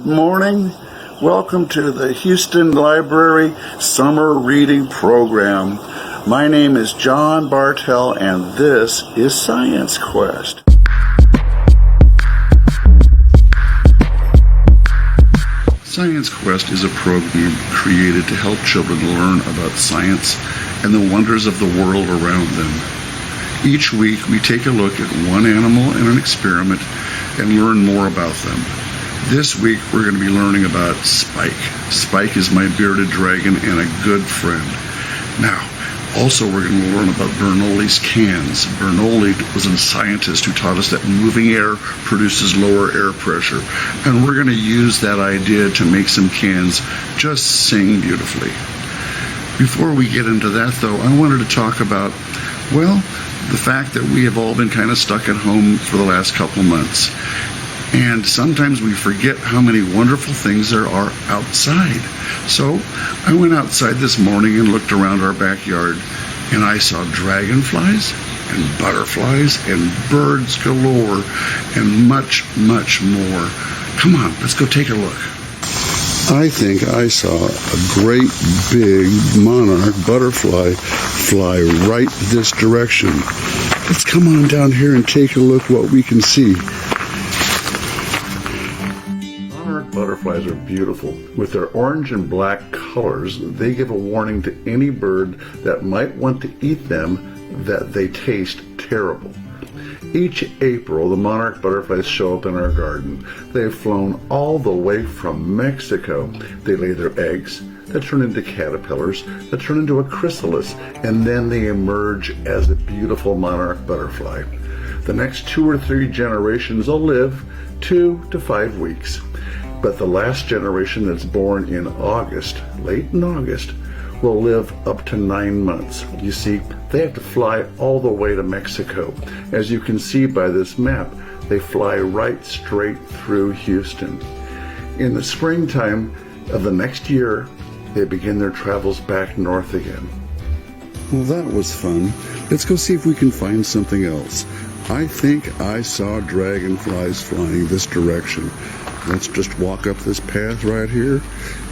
morning. Welcome to the Houston Library Summer Reading Program. My name is John Bartell, and this is Science Quest. Science Quest is a program created to help children learn about science and the wonders of the world around them. Each week, we take a look at one animal and an experiment and learn more about them. This week, we're going to be learning about Spike. Spike is my bearded dragon and a good friend. Now, also we're going to learn about Bernoulli's cans. Bernoulli was a scientist who taught us that moving air produces lower air pressure. And we're going to use that idea to make some cans just sing beautifully. Before we get into that, though, I wanted to talk about, well, the fact that we have all been kind of stuck at home for the last couple months. And sometimes we forget how many wonderful things there are outside. So I went outside this morning and looked around our backyard, and I saw dragonflies and butterflies and birds galore and much, much more. Come on, let's go take a look. I think I saw a great big monarch butterfly fly right this direction. Let's come on down here and take a look what we can see. Monarch butterflies are beautiful. With their orange and black colors, they give a warning to any bird that might want to eat them that they taste terrible. Each April, the monarch butterflies show up in our garden. They've flown all the way from Mexico. They lay their eggs, that turn into caterpillars, that turn into a chrysalis, and then they emerge as a beautiful monarch butterfly. The next 2 or 3 generations will live 2 to 5 weeks. But the last generation that's born in August, late in August, will live up to 9 months. You see, they have to fly all the way to Mexico. As you can see by this map, they fly right straight through Houston. In the springtime of the next year, they begin their travels back north again. Well, that was fun. Let's go see if we can find something else. I think I saw dragonflies flying this direction. Let's just walk up this path right here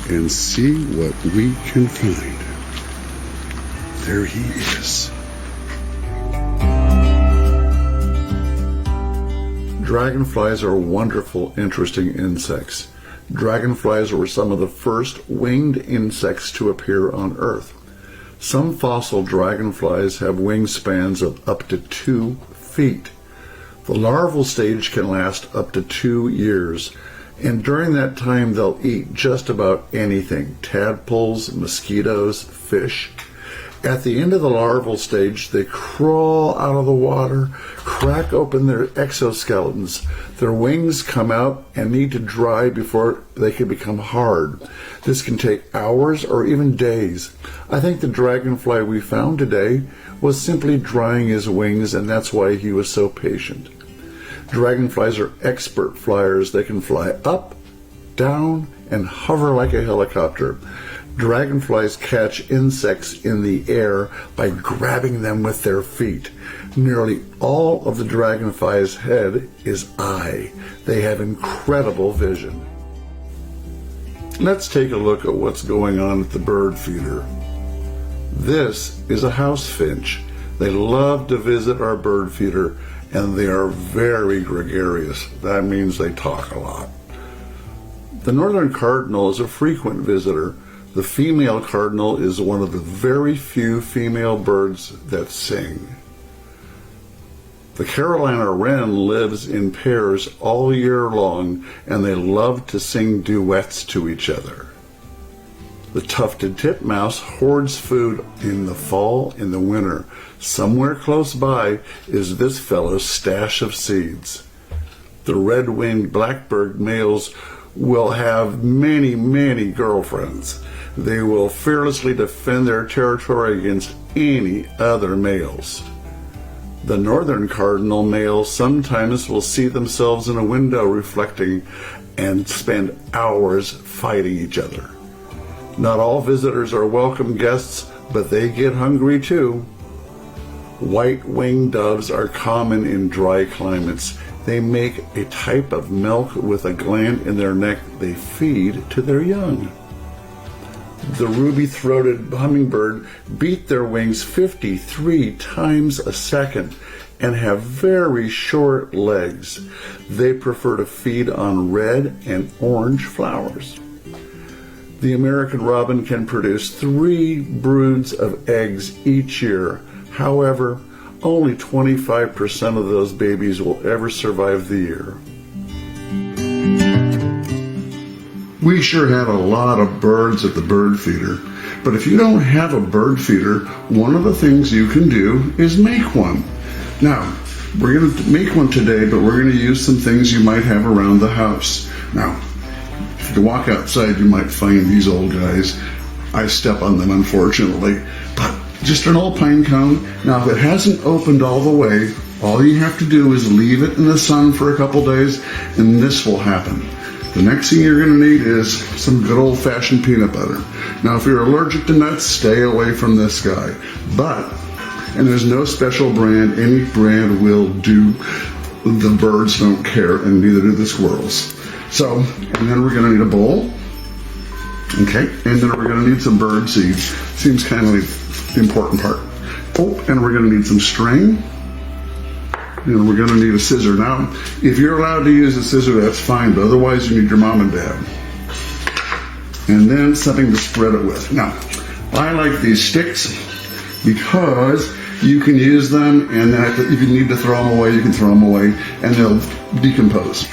and see what we can find. There he is. Dragonflies are wonderful, interesting insects. Dragonflies were some of the first winged insects to appear on Earth. Some fossil dragonflies have wingspans of up to 2 feet. The larval stage can last up to 2 years. And during that time, they'll eat just about anything: tadpoles, mosquitoes, fish. At the end of the larval stage, they crawl out of the water, crack open their exoskeletons. Their wings come out and need to dry before they can become hard. This can take hours or even days. I think the dragonfly we found today was simply drying his wings, and that's why he was so patient. Dragonflies are expert flyers. They can fly up, down, and hover like a helicopter. Dragonflies catch insects in the air by grabbing them with their feet. Nearly all of the dragonfly's head is eye. They have incredible vision. Let's take a look at what's going on at the bird feeder. This is a house finch. They love to visit our bird feeder, and they are very gregarious. That means they talk a lot. The northern cardinal is a frequent visitor. The female cardinal is one of the very few female birds that sing. The Carolina wren lives in pairs all year long, and they love to sing duets to each other. The tufted titmouse hoards food in the fall and the winter. Somewhere close by is this fellow's stash of seeds. The red-winged blackbird males will have many, many girlfriends. They will fearlessly defend their territory against any other males. The northern cardinal males sometimes will see themselves in a window reflecting and spend hours fighting each other. Not all visitors are welcome guests, but they get hungry too. White-winged doves are common in dry climates. They make a type of milk with a gland in their neck they feed to their young. The ruby-throated hummingbird beat their wings 53 times a second and have very short legs. They prefer to feed on red and orange flowers. The American robin can produce 3 broods of eggs each year. However, only 25% of those babies will ever survive the year. We sure have a lot of birds at the bird feeder, but if you don't have a bird feeder, one of the things you can do is make one. Now, we're going to make one today, but we're going to use some things you might have around the house. Now, if you walk outside, you might find these old guys. I step on them, unfortunately, but just an old pine cone. Now, if it hasn't opened all the way, all you have to do is leave it in the sun for a couple days, and this will happen. The next thing you're going to need is some good old-fashioned peanut butter. Now, if you're allergic to nuts, stay away from this guy. And there's no special brand. Any brand will do. The birds don't care, and neither do the squirrels. So, and then we're going to need a bowl. Okay, and then we're going to need some bird seeds. Seems kind of like the important part. Oh, and we're going to need some string. And we're going to need a scissor. Now, if you're allowed to use a scissor, that's fine, but otherwise you need your mom and dad. And then something to spread it with. Now, I like these sticks because you can use them, and then if you need to throw them away, you can throw them away, and they'll decompose.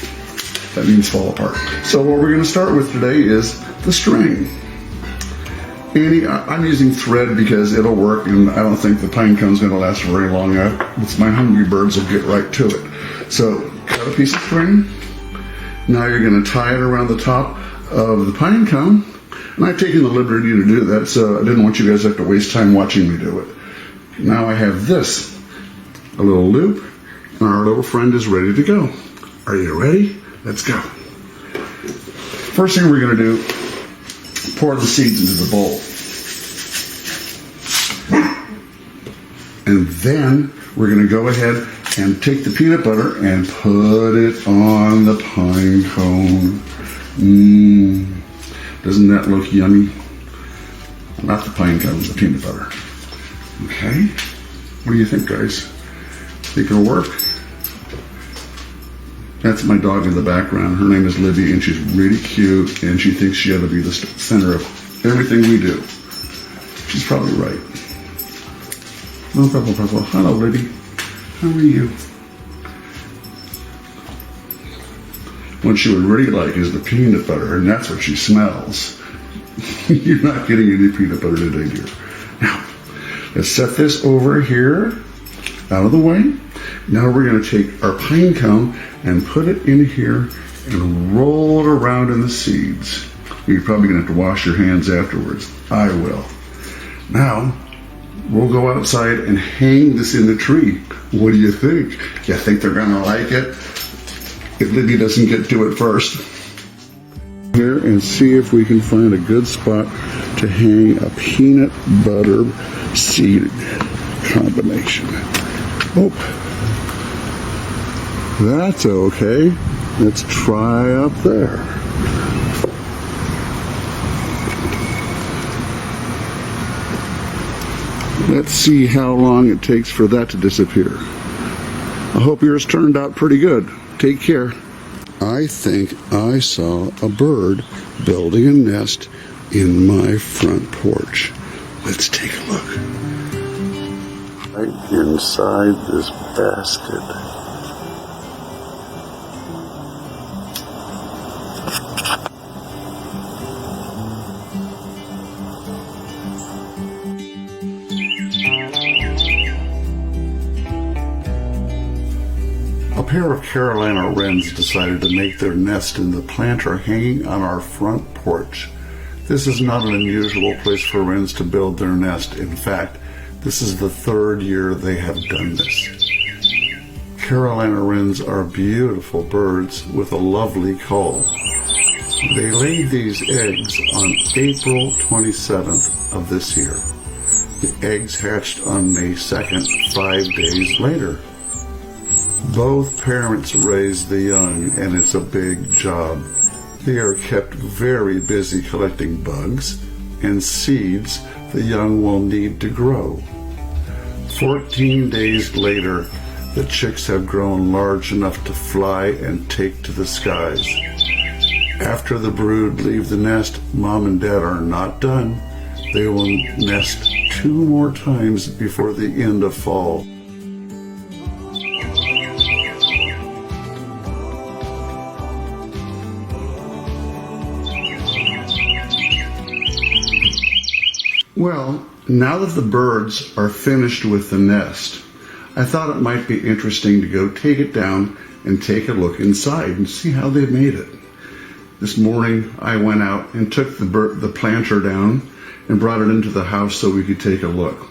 That means fall apart. So what we're going to start with today is the string. I'm using thread because it'll work, and I don't think the pine cone's going to last very long. My hungry birds will get right to it. So cut a piece of string. Now you're going to tie it around the top of the pine cone. And I've taken the liberty to do that, so I didn't want you guys to have to waste time watching me do it. Now I have this, a little loop, and our little friend is ready to go. Are you ready? Let's go. First thing we're going to do, pour the seeds into the bowl. And then we're going to go ahead and take the peanut butter and put it on the pine cone. Doesn't that look yummy? Not the pine cone, the peanut butter. Okay. What do you think, guys? Think it'll work? That's my dog in the background. Her name is Libby, and she's really cute, and she thinks she ought to be the center of everything we do. She's probably right. No problem. Hello, Libby. How are you? What she would really like is the peanut butter, and that's what she smells. You're not getting any peanut butter today, dear. Now, let's set this over here, out of the way. Now we're going to take our pine cone and put it in here and roll it around in the seeds. You're probably going to have to wash your hands afterwards. I will. Now, we'll go outside and hang this in the tree. What do you think? You think they're going to like it? If Libby doesn't get to it first. Here and see if we can find a good spot to hang a peanut butter seed combination. Oh, that's okay. Let's try up there. Let's see how long it takes for that to disappear. I hope yours turned out pretty good. Take care. I think I saw a bird building a nest in my front porch. Let's take a look. Right inside this basket. A pair of Carolina wrens decided to make their nest in the planter hanging on our front porch. This is not an unusual place for wrens to build their nest. In fact, this is the 3rd year they have done this. Carolina wrens are beautiful birds with a lovely call. They laid these eggs on April 27th of this year. The eggs hatched on May 2nd, 5 days later. Both parents raise the young, and it's a big job. They are kept very busy collecting bugs and seeds the young will need to grow. 14 days later, the chicks have grown large enough to fly and take to the skies. After the brood leave the nest, Mom and Dad are not done. They will nest 2 more times before the end of fall. Well, now that the birds are finished with the nest, I thought it might be interesting to go take it down and take a look inside and see how they made it. This morning I went out and took the planter down and brought it into the house so we could take a look.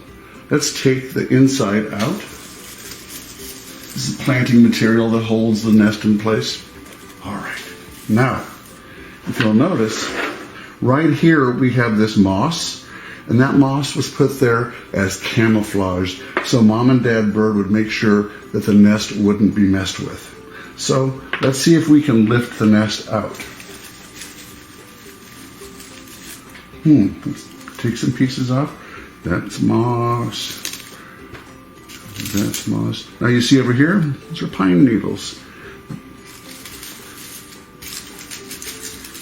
Let's take the inside out. This is planting material that holds the nest in place. All right. Now, if you'll notice, right here we have this moss. And that moss was put there as camouflage so Mom and Dad bird would make sure that the nest wouldn't be messed with. So let's see if we can lift the nest out. Let's take some pieces off. That's moss. That's moss. Now you see over here, those are pine needles.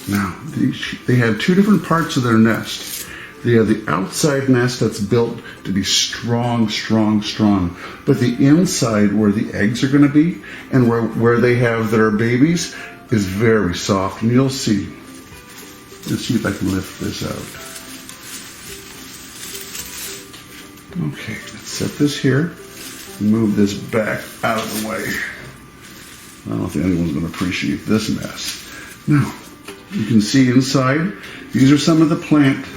Now, they have 2 different parts of their nest. They have the outside nest that's built to be strong, strong, strong. But the inside where the eggs are going to be and where they have their babies is very soft. And you'll see. Let's see if I can lift this out. Okay, let's set this here. Move this back out of the way. I don't think anyone's going to appreciate this mess. Now, you can see inside, these are some of the plant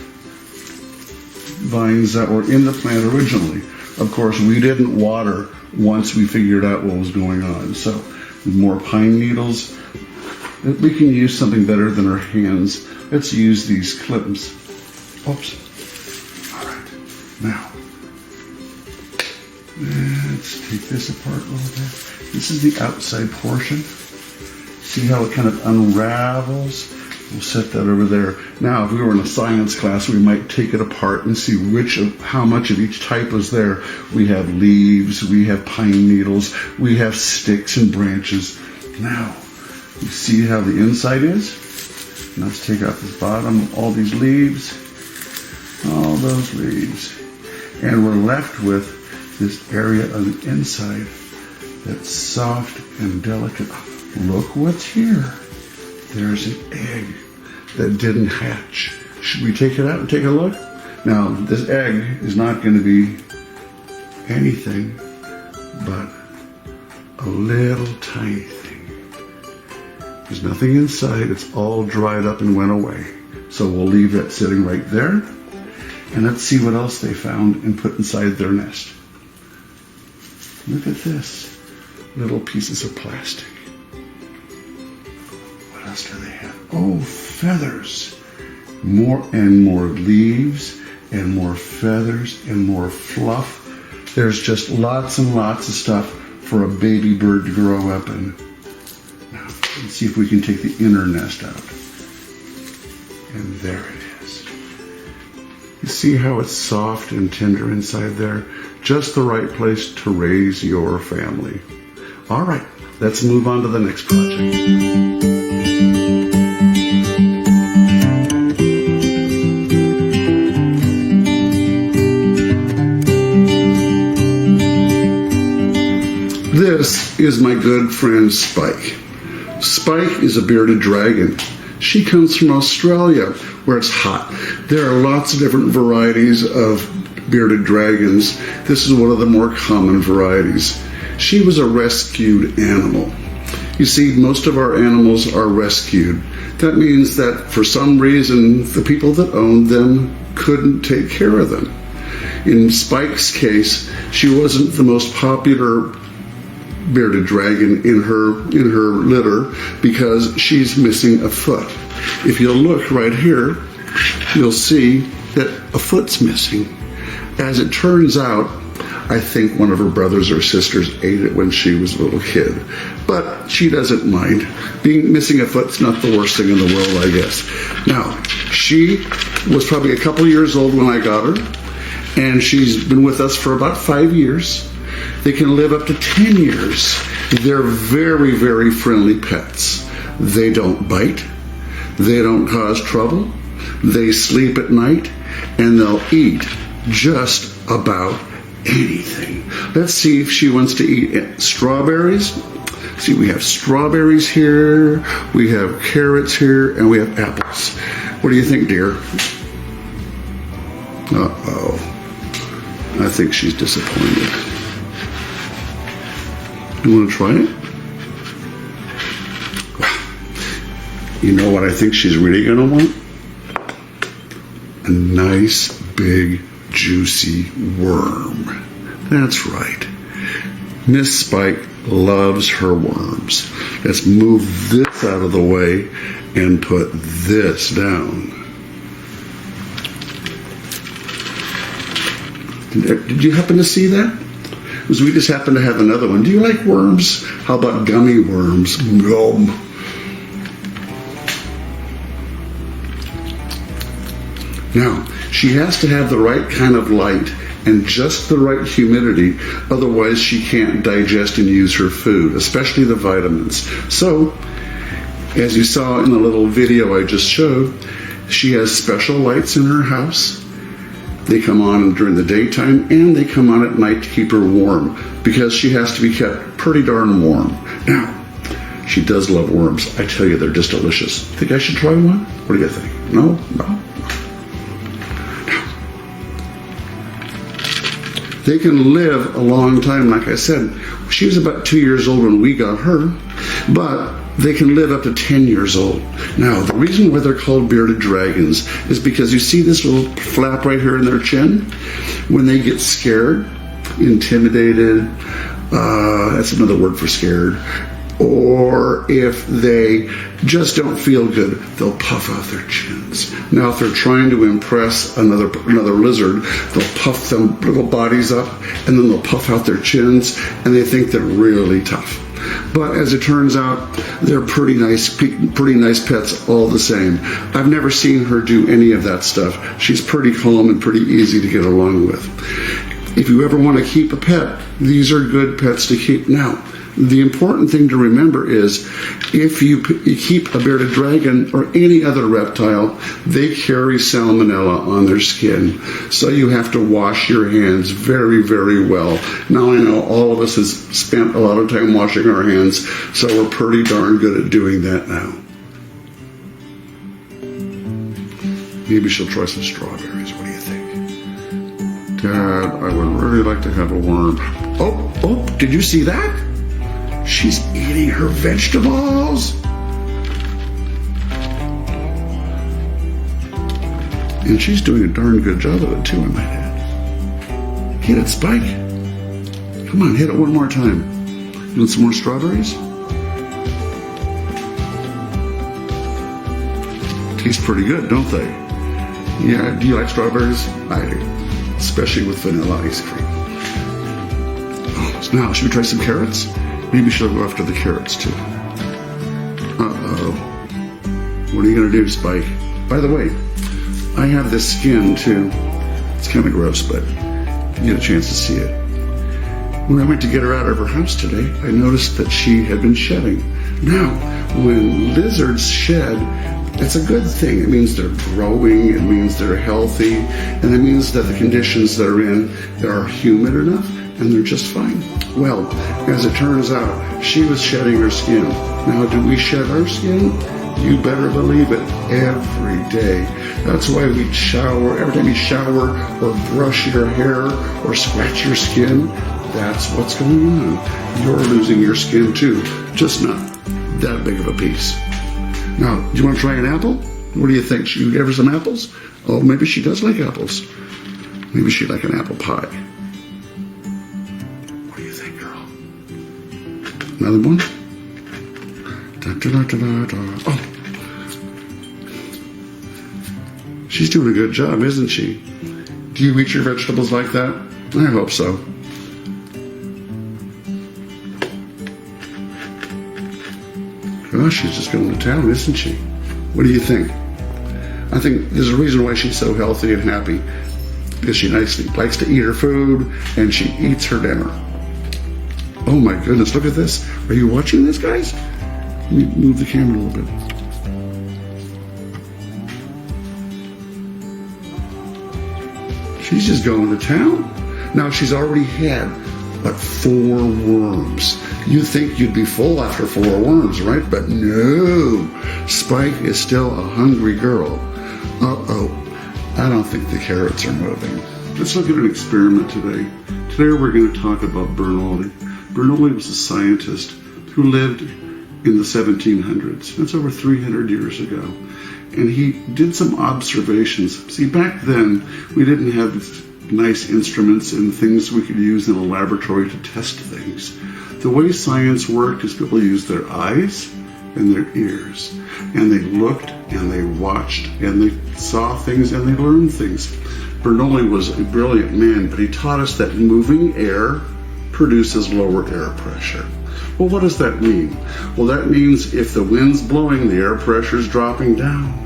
vines that were in the plant originally. Of course, we didn't water once we figured out what was going on. So, with more pine needles, we can use something better than our hands. Let's use these clips. Oops. All right. Now, let's take this apart a little bit. This is the outside portion. See how it kind of unravels? We'll set that over there. Now, if we were in a science class, we might take it apart and see how much of each type was there. We have leaves, we have pine needles, we have sticks and branches. Now, you see how the inside is? Now let's take out this bottom, all these leaves, all those leaves. And we're left with this area on the inside that's soft and delicate. Look what's here. There's an egg that didn't hatch. Should we take it out and take a look? Now, this egg is not going to be anything but a little tiny thing. There's nothing inside. It's all dried up and went away. So we'll leave that sitting right there. And let's see what else they found and put inside their nest. Look at this. Little pieces of plastic. What else do they have? Oh, feathers. More and more leaves and more feathers and more fluff. There's just lots and lots of stuff for a baby bird to grow up in. Now, let's see if we can take the inner nest out. And there it is. You see how it's soft and tender inside there? Just the right place to raise your family. All right, let's move on to the next project. This is my good friend Spike. Spike is a bearded dragon. She comes from Australia, where it's hot. There are lots of different varieties of bearded dragons. This is one of the more common varieties. She was a rescued animal. You see, most of our animals are rescued. That means that for some reason, the people that owned them couldn't take care of them. In Spike's case, she wasn't the most popular bearded dragon in her litter because she's missing a foot. If you'll look right here, you'll see that a foot's missing. As it turns out, I think one of her brothers or sisters ate it when she was a little kid. But she doesn't mind. Missing a foot's not the worst thing in the world, I guess. Now, she was probably a couple years old when I got her, and she's been with us for about 5 years. They can live up to 10 years. They're very, very friendly pets. They don't bite. They don't cause trouble. They sleep at night, and they'll eat just about anything. Let's see if she wants to eat strawberries. See, we have strawberries here, we have carrots here, and we have apples. What do you think, dear? Uh-oh. I think she's disappointed. You want to try it? You know what I think she's really going to want? A nice, big, juicy worm. That's right. Miss Spike loves her worms. Let's move this out of the way and put this down. Did you happen to see that? Because we just happen to have another one. Do you like worms? How about gummy worms? Gum. Now, she has to have the right kind of light and just the right humidity, otherwise she can't digest and use her food, especially the vitamins. So, as you saw in the little video I just showed, she has special lights in her house. They come on during the daytime and they come on at night to keep her warm, because she has to be kept pretty darn warm. Now, she does love worms. I tell you, they're just delicious. Think I should try one? What do you think? No? No? They can live a long time. Like I said, she was about 2 years old when we got her, but they can live up to 10 years old. Now, the reason why they're called bearded dragons is because you see this little flap right here in their chin? When they get scared, intimidated, that's another word for scared, or if they just don't feel good, they'll puff out their chins. Now, if they're trying to impress another lizard, they'll puff their little bodies up, and then they'll puff out their chins, and they think they're really tough. But as it turns out, they're pretty nice pets all the same. I've never seen her do any of that stuff. She's pretty calm and pretty easy to get along with. If you ever want to keep a pet, these are good pets to keep. Now, the important thing to remember is if you keep a bearded dragon or any other reptile, they carry salmonella on their skin. So you have to wash your hands very, very well. Now, I know all of us has spent a lot of time washing our hands, so we're pretty darn good at doing that now. Maybe she'll try some strawberries. What do you think? Dad, I would really like to have a worm. Oh, did you see that? She's eating her vegetables. And she's doing a darn good job of it too, I might add. Hit it, Spike. Come on, hit it one more time. You want some more strawberries? Taste pretty good, don't they? Yeah, do you like strawberries? I do. Especially with vanilla ice cream. Oh, so now, should we try some carrots? Maybe she'll go after the carrots too. Uh-oh. What are you going to do, Spike? By the way, I have this skin too. It's kind of gross, but you get a chance to see it. When I went to get her out of her house today, I noticed that she had been shedding. Now, when lizards shed, it's a good thing. It means they're growing, it means they're healthy, and it means that the conditions they're in are humid enough and they're just fine. Well, as it turns out, she was shedding her skin. Now, do we shed our skin? You better believe it, every day. That's why we shower. Every time you shower or brush your hair or scratch your skin, that's what's going on. You're losing your skin too, just not that big of a piece. Now, do you want to try an apple? What do you think? Should you give her some apples? Oh, maybe she does like apples. Maybe she'd like an apple pie. What do you think, girl? Another one? Oh. She's doing a good job, isn't she? Do you eat your vegetables like that? I hope so. Gosh, she's just going to town, isn't she? What do you think? I think there's a reason why she's so healthy and happy. Because she likes to eat her food, and she eats her dinner. Oh my goodness, look at this. Are you watching this, guys? Let me move the camera a little bit. She's just going to town. Now, she's already had, but 4 worms. You think you'd be full after 4 worms, right? But no. Spike is still a hungry girl. Uh-oh. I don't think the carrots are moving. Let's look at an experiment today. Today we're going to talk about Bernoulli. Bernoulli was a scientist who lived in the 1700s. That's over 300 years ago. And he did some observations. See, back then, we didn't have nice instruments and things we could use in a laboratory to test things. The way science worked is people used their eyes and their ears. And they looked and they watched and they saw things and they learned things. Bernoulli was a brilliant man, but he taught us that moving air produces lower air pressure. Well, what does that mean? Well, that means if the wind's blowing, the air pressure is dropping down.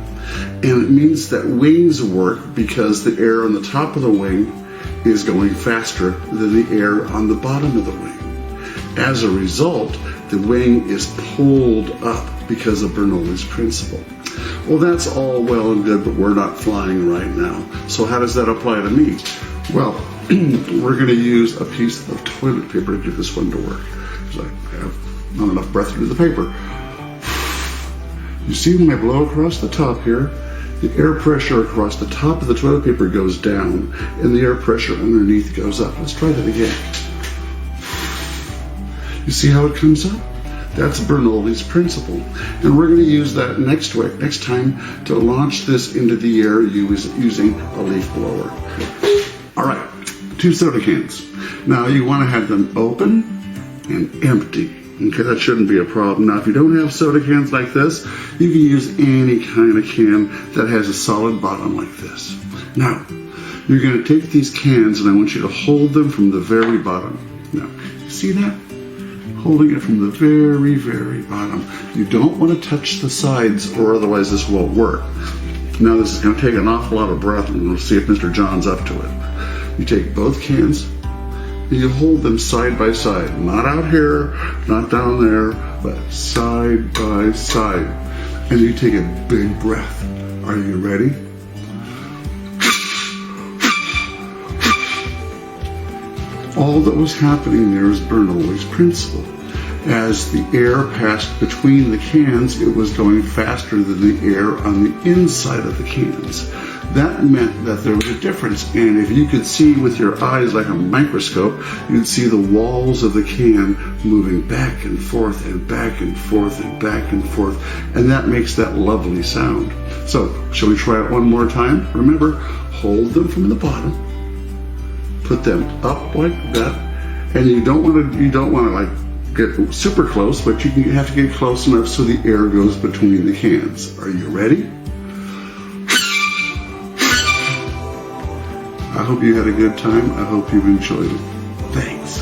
And it means that wings work because the air on the top of the wing is going faster than the air on the bottom of the wing. As a result, the wing is pulled up because of Bernoulli's principle. Well, that's all well and good, but we're not flying right now. So how does that apply to me? Well, we're going to use a piece of toilet paper to get this one to work. Because I have not enough breath to do the paper. You see when I blow across the top here, the air pressure across the top of the toilet paper goes down, and the air pressure underneath goes up. Let's try that again. You see how it comes up? That's Bernoulli's principle. And we're going to use that next time to launch this into the air using a leaf blower. All right, 2 soda cans. Now you want to have them open and empty. Okay, that shouldn't be a problem. Now, if you don't have soda cans like this, you can use any kind of can that has a solid bottom like this. Now, you're going to take these cans and I want you to hold them from the very bottom. Now, see that? Holding it from the very, very bottom. You don't want to touch the sides or otherwise this won't work. Now, this is going to take an awful lot of breath and we'll see if Mr. John's up to it. You take both cans and you hold them side by side. Not out here, not down there, but side by side. And you take a big breath. Are you ready? All that was happening there is Bernoulli's principle. As the air passed between the cans, it was going faster than the air on the inside of the cans. That meant that there was a difference, and if you could see with your eyes like a microscope, you'd see the walls of the can moving back and forth and back and forth and back and forth, and that makes that lovely sound. So, shall we try it one more time? Remember, hold them from the bottom, put them up like that, and you don't want to like get super close, but you have to get close enough so the air goes between the cans. Are you ready? I hope you had a good time. I hope you enjoyed it. Thanks.